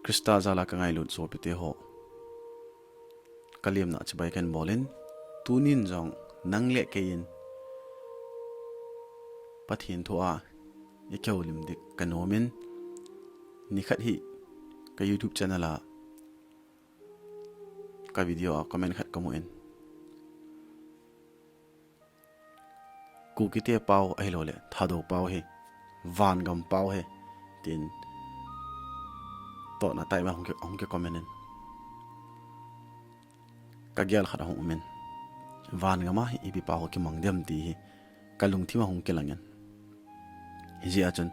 Krista zala ka ngai lut Sopiteho kaliam na chibai kan bolin tunin jong nangle kein Pathen thua ikaulim dik kanomin nikhat hi ka YouTube channel a ka video a comment khat kamuin ku kite pau ai lo le thado pau he VANGAM pau he tin to na tai ma hong ke comment ka gyal khada hong men VANGAM ma hi bi pau ki mangdem ti hi kalung thi ma hong ke langen hi achun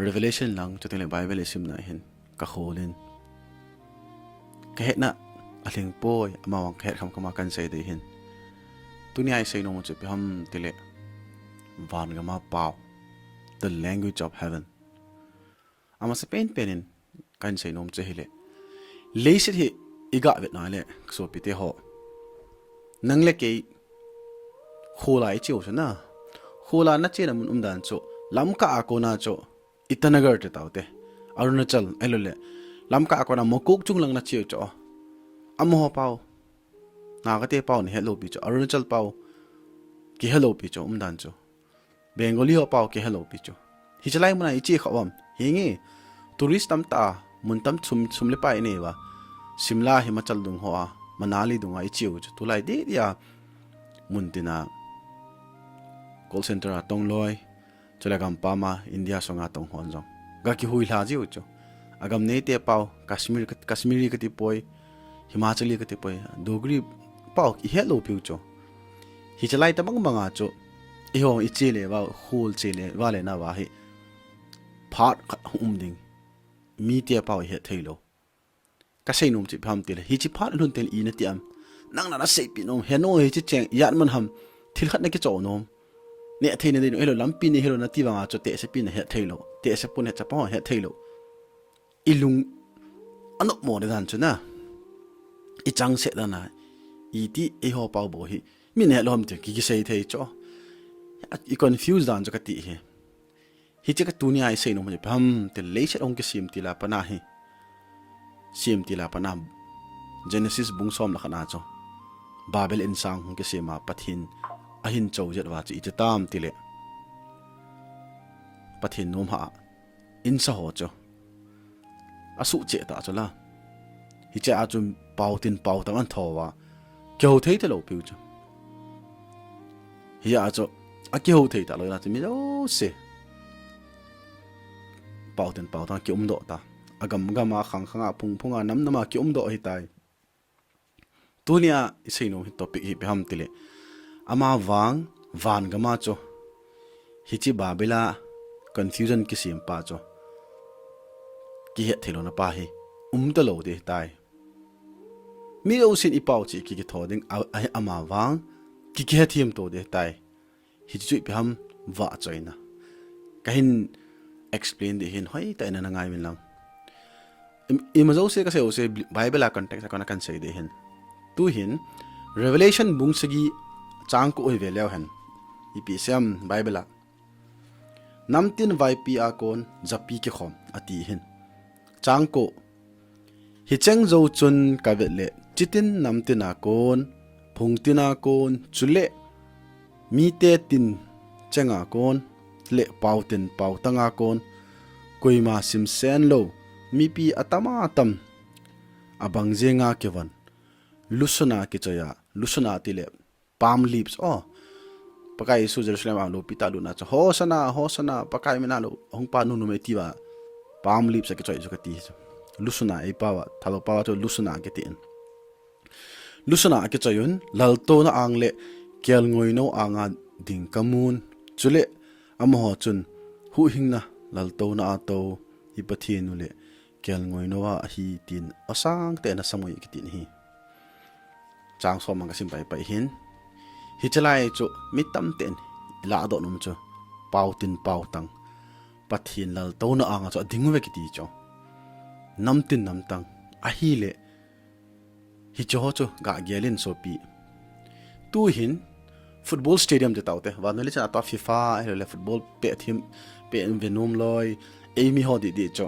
revelation lang choting le bible isim na hin ka kholin ka hetna aling poi amawang khet kham kama kan sei de hin tunia ai sei no mo che ham tile VANGAM pau the language of heaven ama se penin kan sei nom che hile leisit hi iga vet na le Sopiteho nang le ke khulai chiu na khula na che nam dan cho lamka akona cho itanagar te taute arunachal elole lamka akona mokuk chung lang na chiu cho amho pau na ga te pau ni hello pi cho arunachal pau ki hello pi cho dan cho bengali ho pau ki hello pi cho hi chalai muna ichi khawam hingi tourist tam ta mun tam chum le pai ne wa Simla Himachal dung hoa Manali dung ai chiu tu lai de dia muntina call center atong loi cholagam pama India songa tong hon jong ga ki hui la jiu cho agam nei te pau Kashmiri ka ti poi Himachali ka ti poi dogri pau ki hello piu cho hi chalai ta bang banga cho i hong i chile wa hul chile wa le na wa hi phat ding mi te pau he thailo ka sei nom chi pham til hi chi phat lun tel I na tiam nang na sei pi nom he no hi chi cheng yan man ham thil khat na ki chaw nom ne thein ne elo lampi ne helo na ti wanga cho te se pi na he thailo te se pun he cha pa he thailo ilung anok mo de dan chuna I chang se da na I ti e ho pau bo hi min he lom te ki sei thei cho I confused dan cho ka ti hi chi ka tunia ai sei nom je pham te le se ong ke sim ti la pa na hi sim tila panam Genesis bung som la khana cho Babel insang hung ke sema Pathen ahin chau jet wa chi te tam tile Pathen nom ha insa ho cho asu che ta cho la hi cha achum pau tin pau tang an thowa kyo thei te lo piu cho hi a cho a kyo thei ta lo na ti mi o se pau tin pau tang ki do ta agam gama khang phung nam nama ki do hi tai tunia isei no hi topic hi beham tile ama VANGAM cho hi chi babela confusion ki sim pa cho ki he thelo na pa hi ta lo de tai mi o sin I pau chi ki thoding ama wang ki he thiam to de tai hi chu beham wa choina kahin explain de hin hoi ta na ngai min lang imazo se ka se bible a context ka na kan sei de hin tu hin revelation bung sagi chang ko oi veleu han ipsm bible a namtin vai pi a kon zapi ki khom ati hin chang ko hi cheng zo chun ka vele chitin namtin a kon phungtin a kon chule mi te tin chenga kon le pautin pautanga kon koima sim sen lo mi pi atama atam abang zenga kevan lusuna kichaya lusuna tile palm leaves pakai su Jerusalem lo pita lu na cho hosana pakai mena lo hong pa nu me tiwa palm leaves kichaya ju kati lusuna e pawa thalo pawa to lusuna ketin lusuna kichayun lalto na angle kel ngoi no anga ding kamun chule amho chun hu hingna lalto na ato hi Pathen nu le kel ngoi nowa hi tin asang te na samoi kitin hi chang so mang sim pai hin hi chalai chu mitam ten la do num chu pau tin pau tang Pathen lal to na anga chu ding ve kiti chu nam tin nam tang a hi le hi chu ga gelin so pi tu hin football stadium de taute wa no le cha ta FIFA le football pe thim pe venom loi emi ho di cho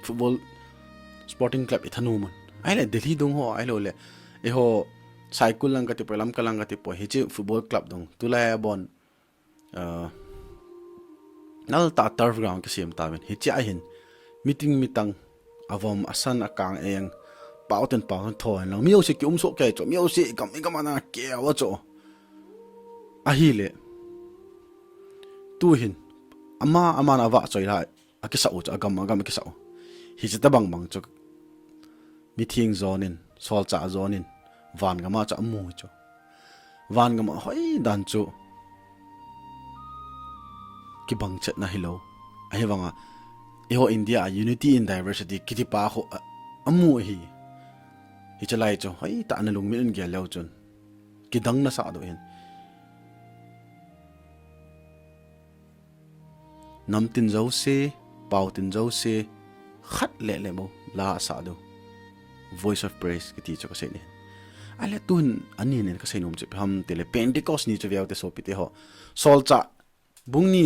football sporting club ithanumun ai le delhi dong ho ai lo le e ho cycle lang ka ti program ka lang ka ti po hi chi football club dong tulaya bon nal ta turf ground ka siam ta ben hi chi a hin meeting mitang avom asan akang eng pauten thon lang miu si kyum so ke cho miu si kam na ke wa cho a hi le tu hin ama na wa choi la akisa u cha agam akisa u hi chi ta bang cho meeting zone in sol cha zone in VANGAM cha mu cho VANGAM hoi dan chu ki bang chat na hello ai wanga eho India unity in diversity kiti pa ho amu hi chalai cho hoi ta na lung min ge leo chun ki dang na sa do hin nam tin zo se pau tin zo se khat le mo la sa do voice of praise kiti cho ka se ni ale tun ani ne ka se nom che ham tele pentecost ni che viau te Sopiteho sol cha bungni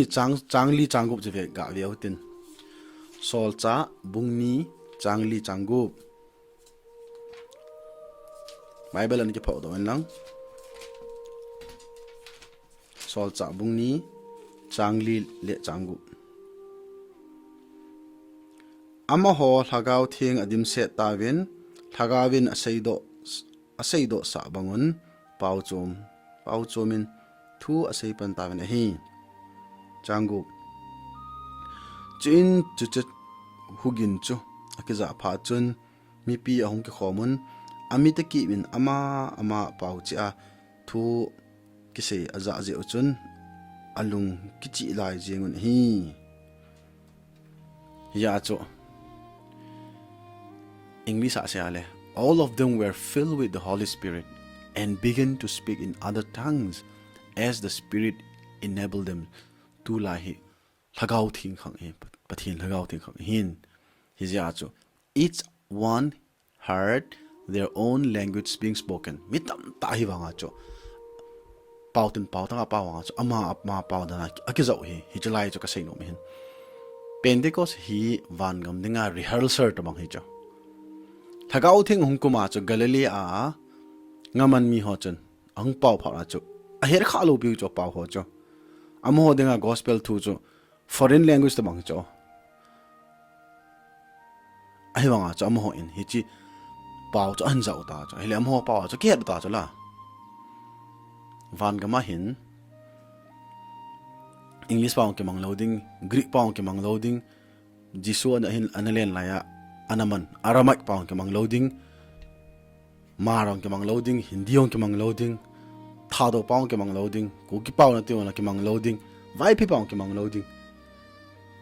changli changup je ve ga viau tin sol cha bungni changli changup bible an ke pho do lang sol cha bungni changli le changup ama ho thagau thing adim se tawin thagawin aseido sa bangun pau chomin thu asei pan tawin hi changu chin chu hugin chu akiza pha chun mi pi ahong ki khomun ami te ki min ama pau cha thu kise aza je chun alung kichi lai jengun hi ya cho English ase all of them were filled with the Holy Spirit and began to speak in other tongues as the Spirit enabled them to lahi lagau thing khang he pathin lagau thing khang hin hizia chu each one heard their own language being spoken mitam ta hi wanga chu pauten pautanga pawanga chu ama paudana akizau hi chalai chu ka sei no hin Pentecost hi VANGAM dinga rehearsal to bang hi chu thagau thing hungkuma chu Galilee a ngaman mi ho chun ang pau phara chu a her kha lo bi chu pau ho chu amo denga gospel thu chu foreign language to bang chu ai wanga chu amo in hi chi pau chu an zau ta chu hele amo pau chu ke ta chu la VANGAM hin English pau ke mang loading Greek pau ke mang loading Jisu an hin analen la ya anaman Aramaic pau ke mang loading Marong ke mang loading Hindi ke mang loading Thado pau ke mang loading ko ki pau na ti wala ke mang loading vai pi pau ke mang loading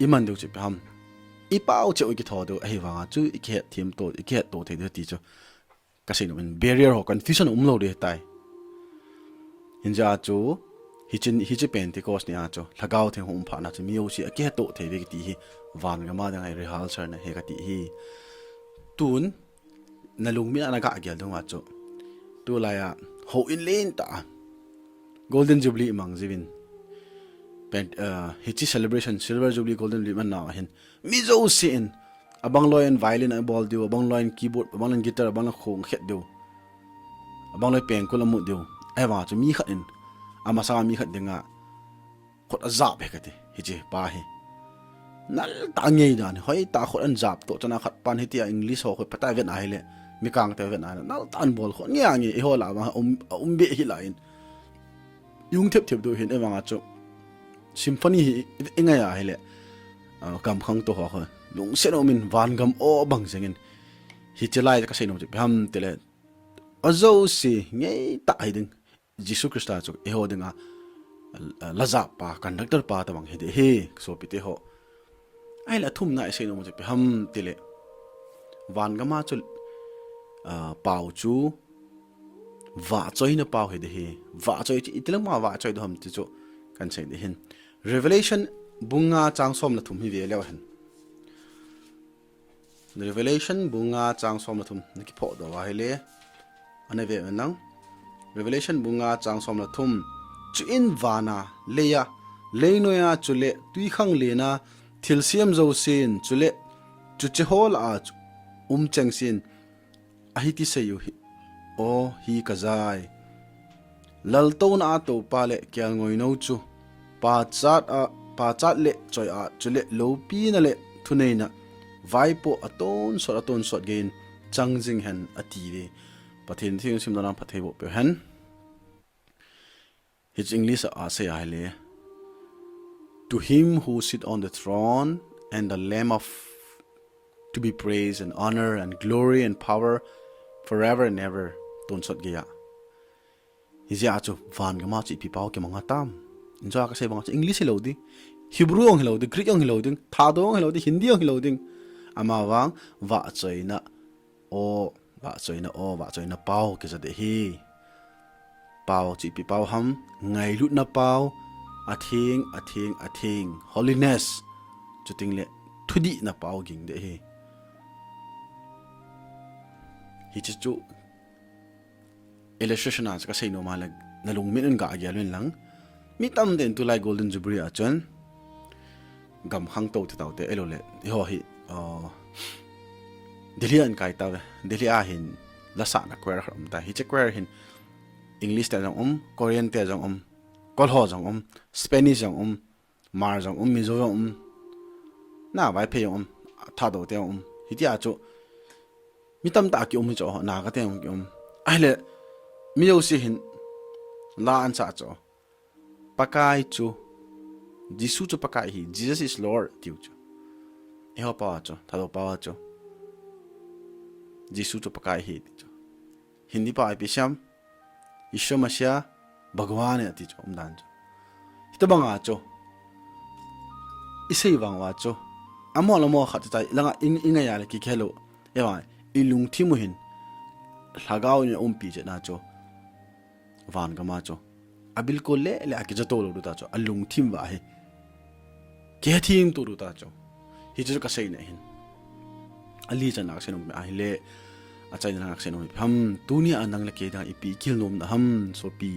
iman du chi pam I pau che ki thodo ai wanga chu I ke thim to I ke to the ti chu ka sin men barrier ho confusion lo de tai hinja chu hi Pentecost ni a chu lagau the hum pha na chu mi o si ke to the ve ti hi VANGAM ma dang ai rehearsal na he ka ti hi tun nalung mi ana ga gyal dong a chu tu la ya ho in len ta golden jubilee mang jivin hichi celebration silver jubilee golden jubilee man na hin mi zo sin abang loin violin and ball dio abang loin keyboard abang loin guitar abang khong khet dio abang loin pen ko lamu dio ai wa chu mi khat in ama sa mi khat dinga khot azab he kati hichi pa hi nal ta ngei dan hoi ta khot an jab to chana khat pan hi ti English ho khoi pata ven ai le mi kang te ven ai nal tan bol kho nya ngi ho la ma be hi lain yung thep do hin e wanga chu symphony hi inga ya hele kam khang to ho lung se no min VANGAM o bang sengin hi chelai ka sei no chu ham tele azo si ngei ta ai ding Jesus Christa chu e ho dinga laza pa conductor pa ta bang he Sopiteho ai la thum na sei no chu ham tele VANGAM ma chu pau chu wa choi na pau he de he wa choi chi itilang ma wa choi do ham ti chu kan sei de hin revelation bunga changsom la thum hi ve lewa hen revelation bunga changsom la thum ki pho do wa hele ane ve nang revelation bunga changsom la thum chu in wana leya leinoya chule tui khang lena thilsiam zo sin chule chu che hol a cheng sin a hi ti sayu hi o hi kazai lal to na to pa le kyal ngoi no chu pa chat le choi a chule lo pi na le thunei na vai po aton sot gain changjing hen ati ve pathin thing sim na pathe bo pe hen his English a say ai le to him who sit on the throne and the Lamb of to be praised and honor and glory and power forever and ever ton sot gaya hizia chu van gama chi pi pau ke manga tam inja ka se bang English hello di Hebrew ong hello di Greek ong hello ding tha dong hello di Hindi ong hello ding ama wang wa choina pau ke za de hi pau chi pi pau ham ngai lut na pau athing holiness chuting le thudi na pau ging de hi chu illustration as ka sei no ma na lung min an ga gyalun lang mi tam den tu lai golden jubilee a chon gam hang to te taute elo le ho hi delhi an kai ta delhi a hin la sa na kwer kham ta hi che kwer hin English ta jang Korean ta jang kolho jang Spanish jang mar jang mizo jang na vai phe jang tha do te hi ti a chu mi tam ta ki cho na ka te ki ai le mi yo si hin la an cha cho pakai chu jisu chu pakai hi Jesus is Lord tiu chu e ho pa cho tha do pa cho jisu chu pakai hi chu hindi pa ai pi sham Isho masya Bhagwan ati cho dan cho ito banga cho isay bang wa cho amo khat tai langa inga ya le ki khelo ewa ilung thimu hin lagaw ni pi je na cho van gama cho abil ko le aki jato lo ta cho alung thim wa he ke thim to ru ta cho hi ju ka sei na hin ali chana senum a le a chai na senum ham tunia anang le ke da ipi kil nom na ham so pi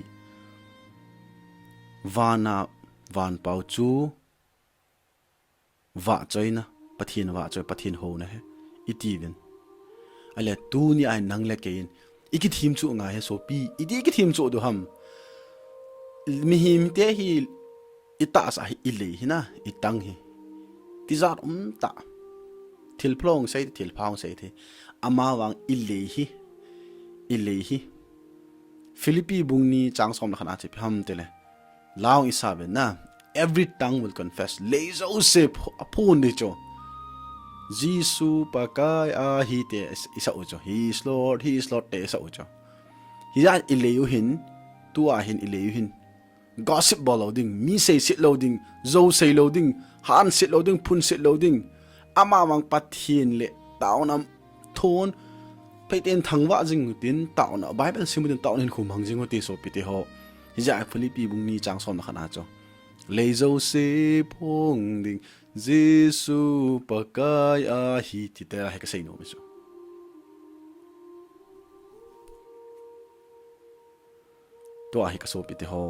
van pau chu wa choina pathin ho na he itivin ale tunia ai nang le ke in iki thim chu nga he so pi idi ki thim chu do ham mi him te hi ita sa hi ile hi na itang hi tizat ta thil plong sei thil phang sei the ama wang ile hi Philippi bungni changsom na khana che pham tele law isabe na every tongue will confess lezo se apun de cho Jisu pakai a hi te isa ucho he is Lord te isa ucho hi ya ile yu hin tu a hin ile yu hin gossip ball loading mi say sit loading zo say loading han sit loading pun sit loading ama wang pathin le tawnam thon paiten thangwa jing tin tawna Bible simutin tawnin khumhang jing ti Sopiteho hija Philippi bungni changsom na khana cho lezo se phong ding Jisu pakai a hi ti te ha ka sei no so to a hi ka Sopiteho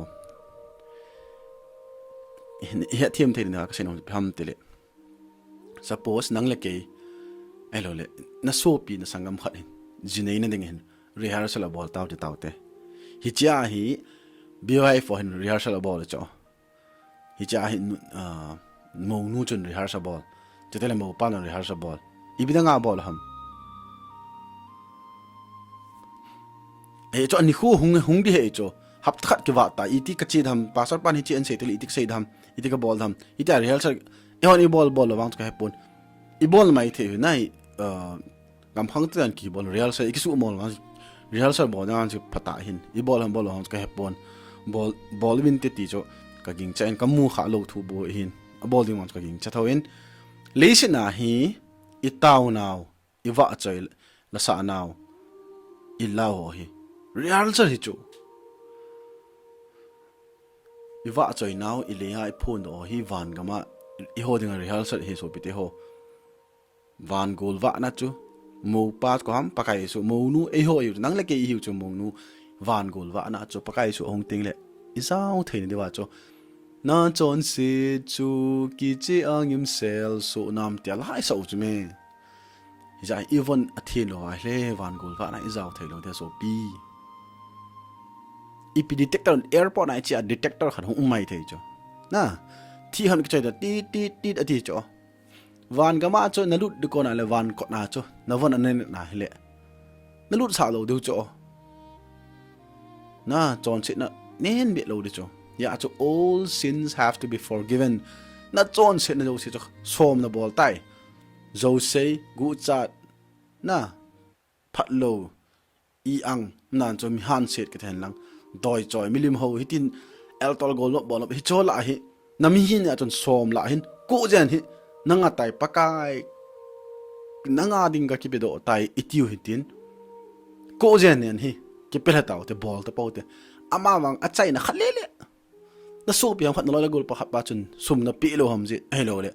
he thiam the na ka sei no pham tele suppose nang le ke elo le na sopi na sangam khat jinei na ding hen rehearsal ball taute hi cha hi BY for hin rehearsal ball cho hi cha hi mo nu chun rehearsal ball chetele mo pa na rehearsal ball ibidanga ball ham e cho ani khu hung di he cho hap khat ke wa ta iti ka chi dham pasar pan hi chi an se tele itik sei dham itik ka ball dham ita rehearsal e hon i ball wang ka hepon i ball mai the nai gam phang tan ki ball rehearsal ikisu mol ma rehearsal ball na chi phata hin i ball ham ka hepon ball win te ti cho ka ging chen ka mu kha lo thu bo hin a ball ding wan ka ging cha thawin leisi na hi i taw naw i wa chai la sa naw i la ho hi rehearsal hi chu i wa chai naw i le ai phun do hi van gama i hoding a rehearsal hi Sopiteho van gol wa na chu mo pat ko ham pakai su mo nu e ho yu nang le ke hi chu mo nu van gol wa na chu pakai su hong ting le isao thein de wa chu na chon si chu ki chi angim sel so nam tia lai so chu me giờ even a thiên lo ai le van gol va na izao thei lo de so pi ip detector airport ai chi detector khan hung mai thei cho na thi han cái da ti ti ti a ti cho van gama cho na lut de ko na le van ko na cho na von an na le na lut sa lo du cho na chon sit na nen be lo de cho ya cho all sins have to be forgiven na chon sit na lo si cho som na bol tai zo say gu chat na phat lo i ang nan cho mi han set ke then lang doi choi milim ho hitin el tol gol lo bol hi cho la hi na mi hin ya chon som la hin ko jen hi nanga tai pakai nanga ding ka ki be do tai itiu hitin ko jen nen hi ki pela taw te bol te pote ama wang a chai na khalele na so piang phat na lo gol pa khat pa chun sum na pi lo ham ji hello le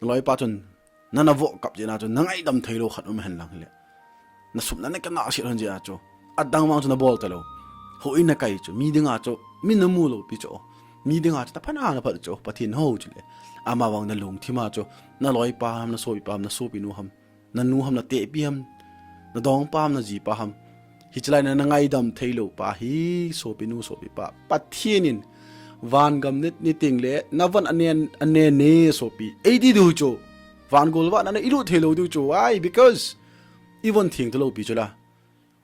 loi pa chun nana vo kap je na chun nangai dam thailo khat um hen lang le na sum na ka na si ron ji a cho adang ma chun na bol te lo ho in na kai chu mi dinga cho min na mu lo pi cho mi dinga ta phana na phat cho pathin ho chu le ama wang na lung thima cho na loi pa ham na soi pa ham na so pi nu ham na nu ham na te pi ham na dong pa ham na ji pa ham hi chlai na ngai dam thailo pa hi so pi nu so pi pa pathinin van gam ni ting le na van ane ne so pi adi du cho van gol wa na ilu thelo du cho why because even thing to lo pi chola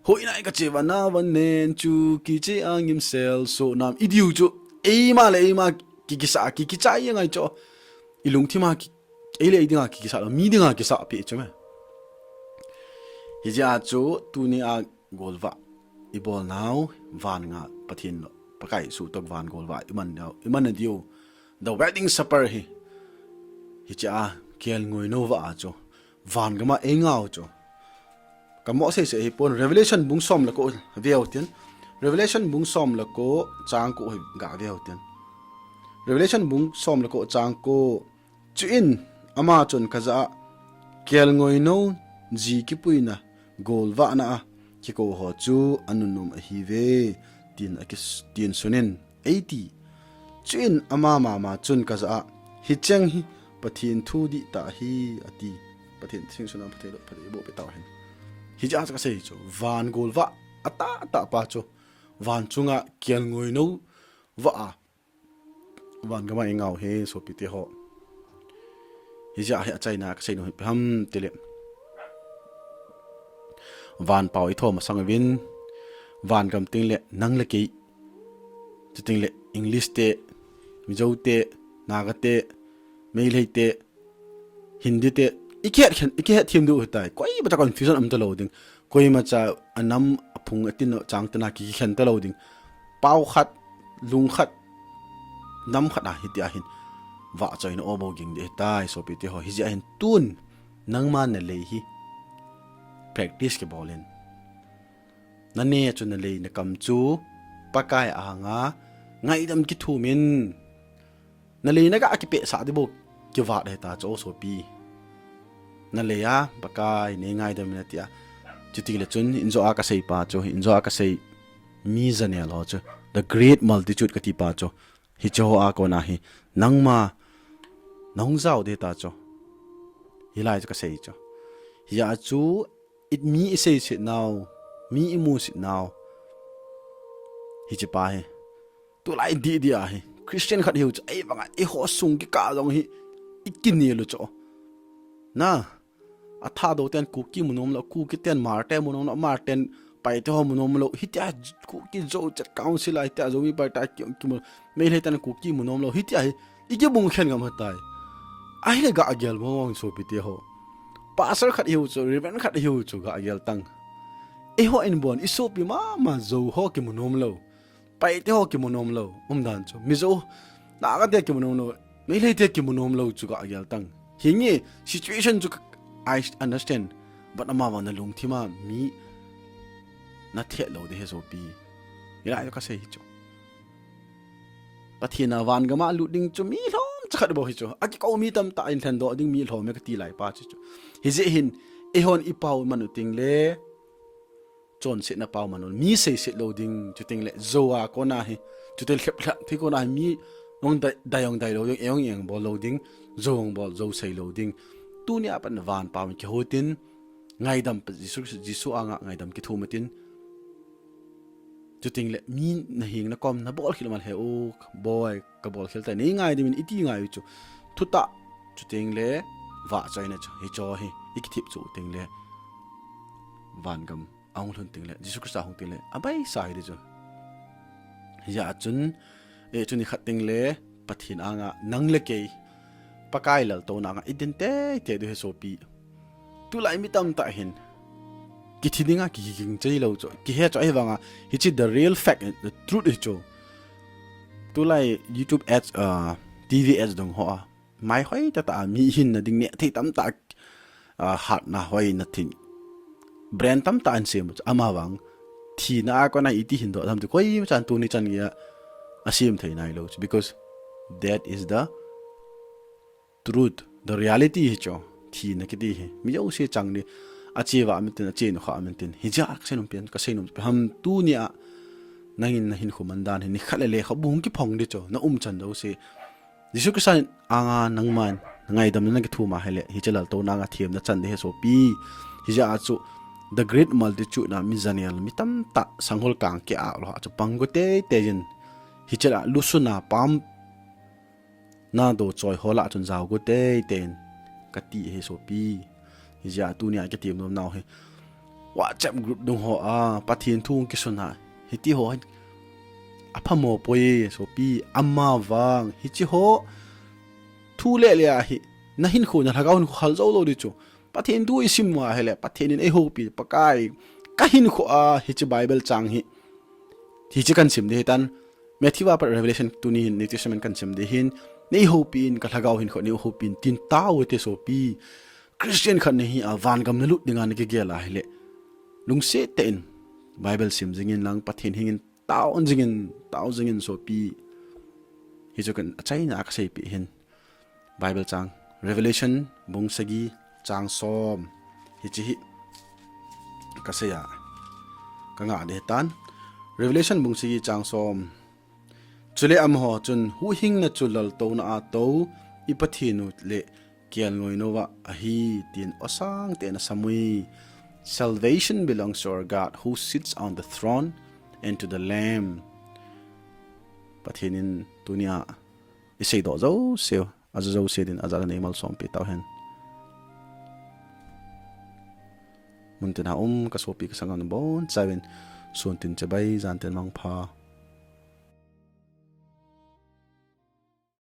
hoi na ka che wa na van nen chu ki che ang im sel so nam idiu cho e ma le e ma ki sa ki cha yang ai cho ilung thima ki e le idinga ki sa mi dinga ki sa pi cho me hi ja cho tu ni a gol wa I bol now van nga pathin lo pakai su tok van gol wa iman na dio the wedding supper hi cha kiel ngoi no wa cho van gama engao cho kamo se pon revelation bung som la ko veo tin revelation bung som la ko chang ko ga veo tin revelation bung som la ko chang ko chuin ama chon khaza kiel ngoi no ji ki puina gol wa na ki ko ho chu anunum hi ve tin sunin 80 chuin ama ma chun khaza hi chang hi pathin thu di ta hi ati pathin sing sunam pathelo pathe bo pe taw hen hi ja ka sei cho van gol wa ata pa cho van chunga kial ngoi no wa van gama engau he Sopiteho hi ja ha chaina ka sei no ham tele van pau I thom sang win van gam ting le nang le ki ting le english te mizo te naga te mail te hindi te iket thim du tai koi ba confusion am to loading koi ma cha anam aphung atin chang tana ki khen to loading pau khat lung khat nam khat a hitia hin wa choi no obo ging de tai Sopiteho hi ja hin tun nang man na le hi practice ke bolin na ne chu na le na kam chu pakai a nga ngai dam ki thu min na le na ga ki pe sa de bo ki wa de ta cho so pi na le ya pakai ne ngai dam na tia chu ti le chun injo a ka sei pa cho injo a ka sei mi zanel ho chu the great multitude ka ti pa cho hi cho a ko na hi nangma nong zau de ta cho hi lai ka sei cho ya chu it me say sit now me imu sit now hi che pa he tu lai di dia he Christian khat hiu ai banga e ho sung ki ka long hi ikini lu cho na atha do ten ku ki munom lo ku ki ten marte munom lo marten pai to munom lo hitia ku ki zo chat council ai ta zo mi pa ta ki mu me le tan ku ki munom lo hitia ige bung khen gam hatai ai le ga agel mo Sopiteho pastor khat hiu cho reverend khat hiu cho ga agel tang e ho in bon isopi ma zo ho ki munom lo pai te ho ki munom lo dan cho mi zo na ga te ki munom lo me le te ki munom lo chu ga agel tang hingi situation chu I understand but ama wa na lung thima mi na the lo de he so pi ila ka sei cho pathina van gama lu ding chu mi hlom chakhat bo hi cho aki ko mi tam ta in than do ding mi hlom me ka ti lai pa chu hi je hin e hon I pau manu ting le chon se na pau manu mi sei se loading chu ting le zoa ko na hi chu tel khep khap thi ko na mi ngong dayong dai lo yong yeng bo loading zong bo zo sei loading tu ni apan van pau ki hotin ngai dam jisu anga ngai dam ki thu matin chuting le mi na hing na kom na bol khil mal he o boy ka bol khil ta ni ngai dimin iti ngai chu thuta chuting le wa chaina chu hi cho hi ikithip chu ting le vangam aung thun ting le jisu christ hong ting le abai sai de chu ya chun e chuni khating le pathin anga nang le ke pakai lal to na nga idente te du he sopi tu lai mi tam ta hin ki thidinga ki king chei lo cho ki he cho ai wanga hi chi the real fact the truth is cho tu lai youtube ads tv ads dong ho mai hoi ta mi hin na ding ne thi tam ta hat na hoi na thin brand tam ta an sem ama wang thi na ko na iti hin do tham tu koi chan tu ni chan ya asim thei nai lo because that is the truth the reality hi cho thi na ki di he mi yo se chang ni achi wa mitin achi no kha mitin hija senum pian ka senum ham tu nia nangin na hin khumandan ni khale le khabung ki phong de cho na chan do se jisu krisan anga nangman ngai dam na ki thu ma hele hi chalal to na nga thiam na chan de he so pi hija achu the great multitude na mi zanial mi tam ta sanghol kang ke a lo achu pangote tejin hi chala lusuna pam na do choi hola chun jaw go te ten ka ti he so pi hija tu nia ke tim nom naw he WhatsApp group dong ho a pathin thung ki suna hi ti ho aphamo poi so pi amma wang hi chi ho thu le le a hi na hin khu na lagaun khu hal zo lo ri chu pathin du isim wa hele pathin in e ho pi pakai ka hin khu a hi chi bible chang hi chi kan sim de tan Matthew par revelation tu ni New Testament kan sim de hin nei ho pin ka lagaw hin kho nei ho pin tin taw te so pi Christian khan nei a vangam na lut dinga ni ke gela hele lung se ten bible sim jingin lang pathin hingin taw jingin so pi hi chu kan achai na ka sei pi hin bible chang revelation bung sagi chang som hi chi hi ka se ya ka nga de tan revelation bung sagi chang som chule am ho chun hu hing na chulal to na a to ipathinu le kial ngoi nowa a hi tin osang te na samui salvation belongs to our God who sits on the throne and to the lamb pathinin tunia isei do zo seo azo se din azala nemal som pe taw hen muntina ka sopi ka sangan bon 7 suntin chabai zanten mang pha